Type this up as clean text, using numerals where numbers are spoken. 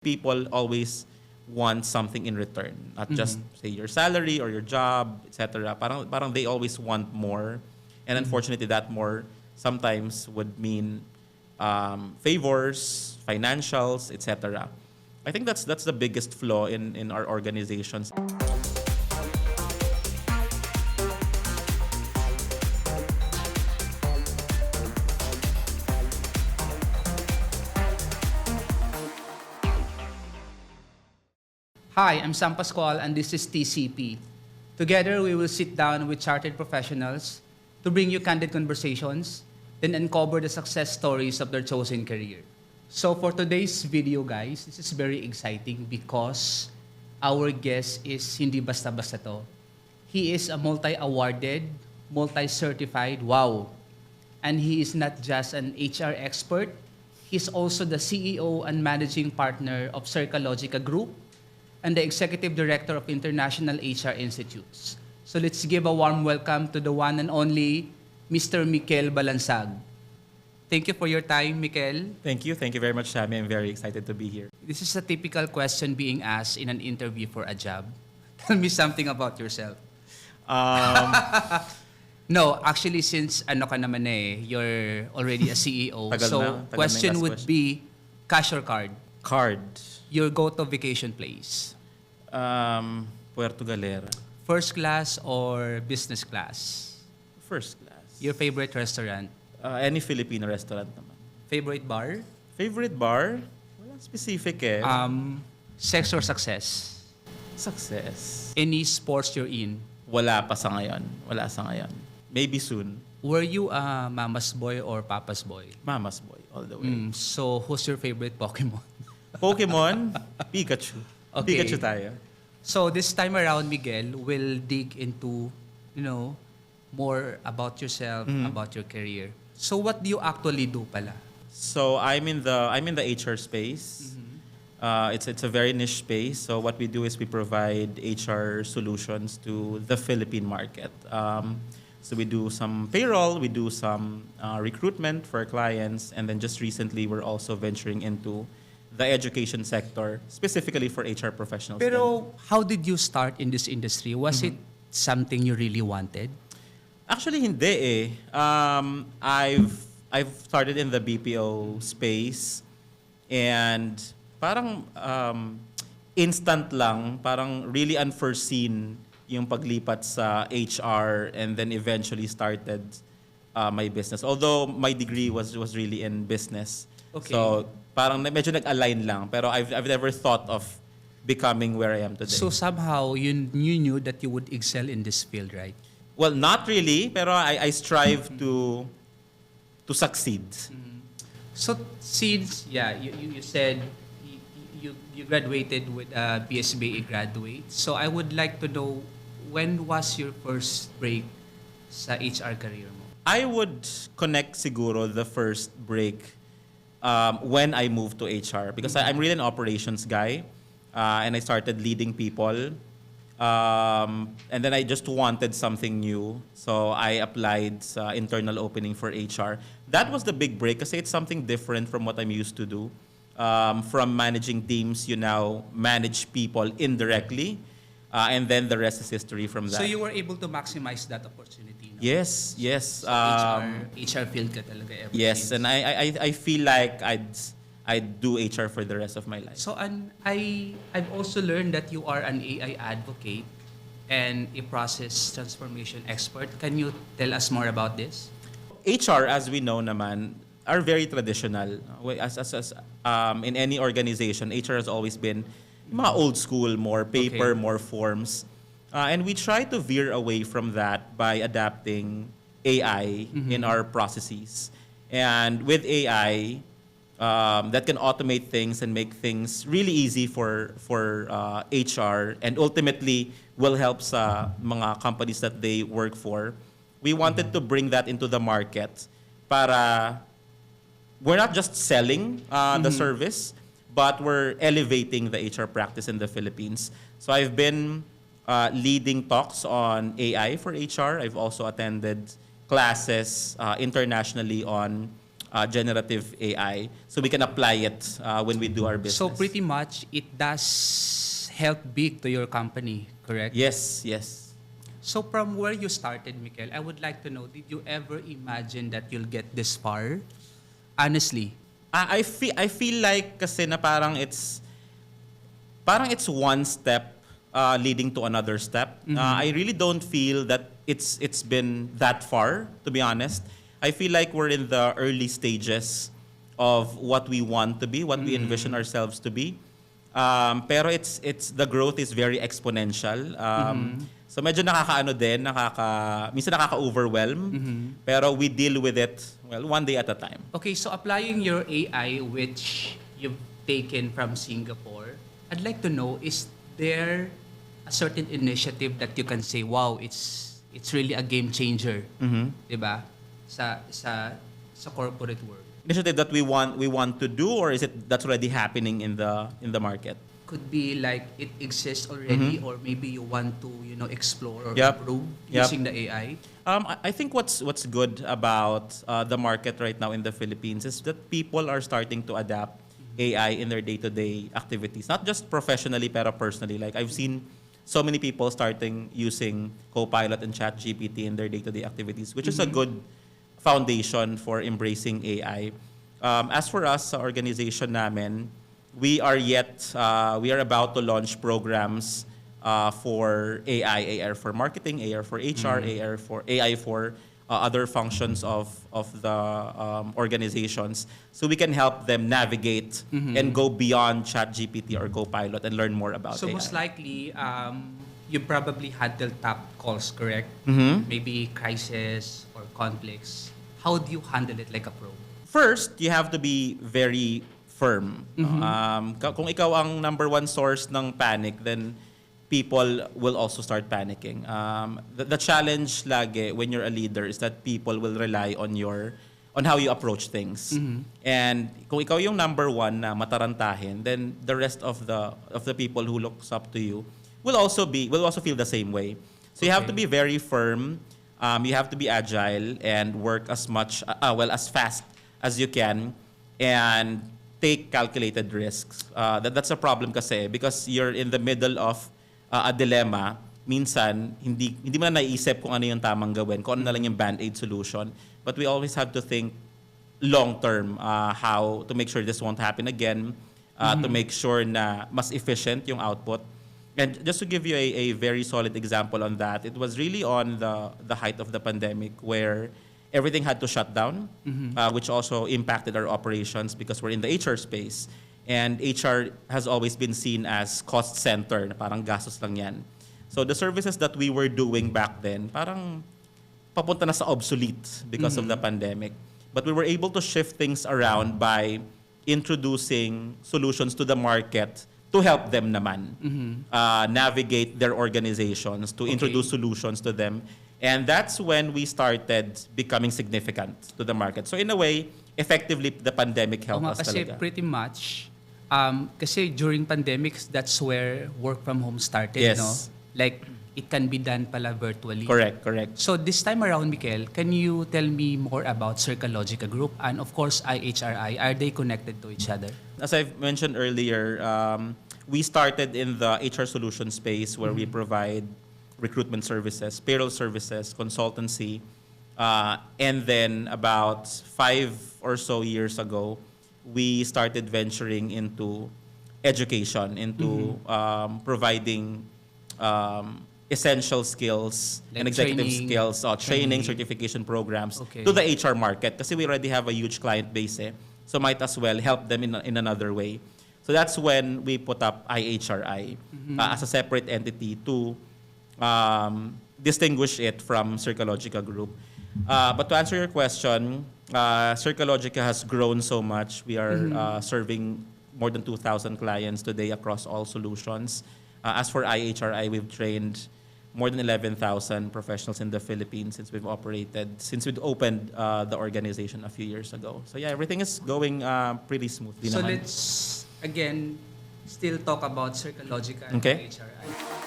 People always want something in return, not just say your salary or your job, etc. Parang they always want more, and unfortunately, that more sometimes would mean favors, financials, etc. I think that's the biggest flaw in our organizations. Hi, I'm Sam Pascual and this is TCP. Together, we will sit down with chartered professionals to bring you candid conversations, then uncover the success stories of their chosen career. So for today's video, guys, this is very exciting because our guest is hindi basta-basta to. He is a multi-awarded, multi-certified, wow. And he is not just an HR expert, he's also the CEO and managing partner of Circalogica Group, and the Executive Director of International HR Institutes. So let's give a warm welcome to the one and only Mr. Mikel Balansag. Thank you for your time, Mikel. Thank you very much, Sammy. I'm very excited to be here. This is a typical question being asked in an interview for a job. Tell me something about yourself. No, actually, since you're already a CEO. So question would be, cash or card? Card. Your go-to vacation place? Puerto Galera. First class or business class? First class. Your favorite restaurant? Any Filipino restaurant naman. Favorite bar? Favorite bar? Walang specific eh. Sex or success? Success. Any sports you're in? Wala pa sa ngayon. Wala sa ngayon. Maybe soon. Were you a mama's boy or papa's boy? Mama's boy, all the way. So, who's your favorite Pokemon? Pokemon, Pikachu. Okay. Pikachu tayo. So, this time around, Miguel, we'll dig into, more about yourself, about your career. So, what do you actually do pala? So, I'm in the HR space. It's a very niche space. So, what we do is we provide HR solutions to the Philippine market. So, we do some payroll, we do some recruitment for clients, and then just recently, we're also venturing into the education sector, specifically for HR professionals. Pero how did you start in this industry? Was it something you really wanted? Actually, hindi eh. I've started in the BPO space and parang instant lang, parang really unforeseen yung paglipat sa HR and then eventually started my business. Although my degree was really in business. Okay. So parang medyo nag-align lang. Pero I've never thought of becoming where I am today. So somehow, you knew that you would excel in this field, right? Well, not really. Pero I strive to succeed. So since, you said you graduated with a BSBA graduate. So I would like to know, when was your first break sa HR career mo? I would connect siguro the first break when I moved to HR because I'm really an operations guy and I started leading people and then I just wanted something new, so I applied sa internal opening for HR. That was the big break kasi it's something different from what I'm used to do. From managing teams, you now manage people indirectly and then the rest is history from that. So you were able to maximize that opportunity, no? Yes. So HR field ka talaga ever Yes, since. and I feel like I'd do HR for the rest of my life. So I've also learned that you are an AI advocate and a process transformation expert. Can you tell us more about this? HR, as we know naman, are very traditional. As in any organization, HR has always been mga old school, more paper, more forms. And we try to veer away from that by adapting AI in our processes. And with AI, that can automate things and make things really easy for HR and ultimately will help sa mga companies that they work for. We wanted to bring that into the market para we're not just selling the service, but we're elevating the HR practice in the Philippines. So I've been leading talks on AI for HR. I've also attended classes internationally on generative AI so we can apply it when we do our business. So pretty much it does help big to your company, correct? Yes, yes. So from where you started, Mikel, I would like to know, did you ever imagine that you'll get this far? Honestly. I feel like kasi na parang it's one step leading to another step. I really don't feel that it's been that far, to be honest. I feel like we're in the early stages of what we want to be, what we envision ourselves to be. Pero it's the growth is very exponential. So medyo minsan nakaka-overwhelm. Pero we deal with it, well, one day at a time. Okay, so applying your AI, which you've taken from Singapore, I'd like to know, is there a certain initiative that you can say, wow, it's really a game changer, diba? Sa corporate world. Initiative that we want to do, or is it that's already happening in the market? Could be like it exists already, or maybe you want to explore or Yep. improve Yep. using the AI. I think what's good about the market right now in the Philippines is that people are starting to adapt AI in their day-to-day activities, not just professionally pero personally. Like I've seen so many people starting using Copilot and ChatGPT in their day-to-day activities, which is a good foundation for embracing AI. As for us sa organization namin, we are about to launch programs for AI for marketing, AI for HR, AI for other functions of the organizations, so we can help them navigate and go beyond ChatGPT or Copilot and learn more about So AI. most likely, you probably handle top calls, correct? Maybe crisis or conflicts. How do you handle it like a pro? First, you have to be very firm. Kung ikaw ang number one source ng panic, then people will also start panicking. The challenge lagi when you're a leader is that people will rely on how you approach things. And kung ikaw yung number one na matarantahin, then the rest of the people who looks up to you will also feel the same way. So you have to be very firm. You have to be agile and work as fast as you can, and take calculated risks. That's a problem kasi because you're in the middle of a dilemma. Minsan, hindi mo na naiisip kung ano yung tamang gawin, kung ano na lang yung band-aid solution. But we always have to think long-term how to make sure this won't happen again, to make sure na mas efficient yung output. And just to give you a very solid example on that, it was really on the height of the pandemic where everything had to shut down, which also impacted our operations because we're in the HR space. And HR has always been seen as cost center, na parang gastos lang yan. So the services that we were doing back then, parang papunta na sa obsolete because of the pandemic. But we were able to shift things around by introducing solutions to the market to help them naman navigate their organizations, to introduce solutions to them. And that's when we started becoming significant to the market. So in a way, effectively, the pandemic helped us kasi talaga. pretty much, kasi during pandemics, that's where work from home started, Yes. no? Like, it can be done pala virtually. Correct. So this time around, Mikel, can you tell me more about Circalogica Group and of course IHRI? Are they connected to each other? As I've mentioned earlier, we started in the HR solution space where we provide recruitment services, payroll services, consultancy. And then about 5 or so years ago, we started venturing into education, into providing essential skills Like and executive training, skills, training, certification programs Okay. to the HR market. Kasi we already have a huge client base. So might as well help them in another way. So that's when we put up IHRI as a separate entity to distinguish it from Circalogica Group. But to answer your question, Circalogica has grown so much. We are serving more than 2,000 clients today across all solutions. As for IHRI, we've trained more than 11,000 professionals in the Philippines since we've opened the organization a few years ago. So yeah, everything is going pretty smoothly So naman. let's, again, still talk about Circalogica and Okay. IHRI.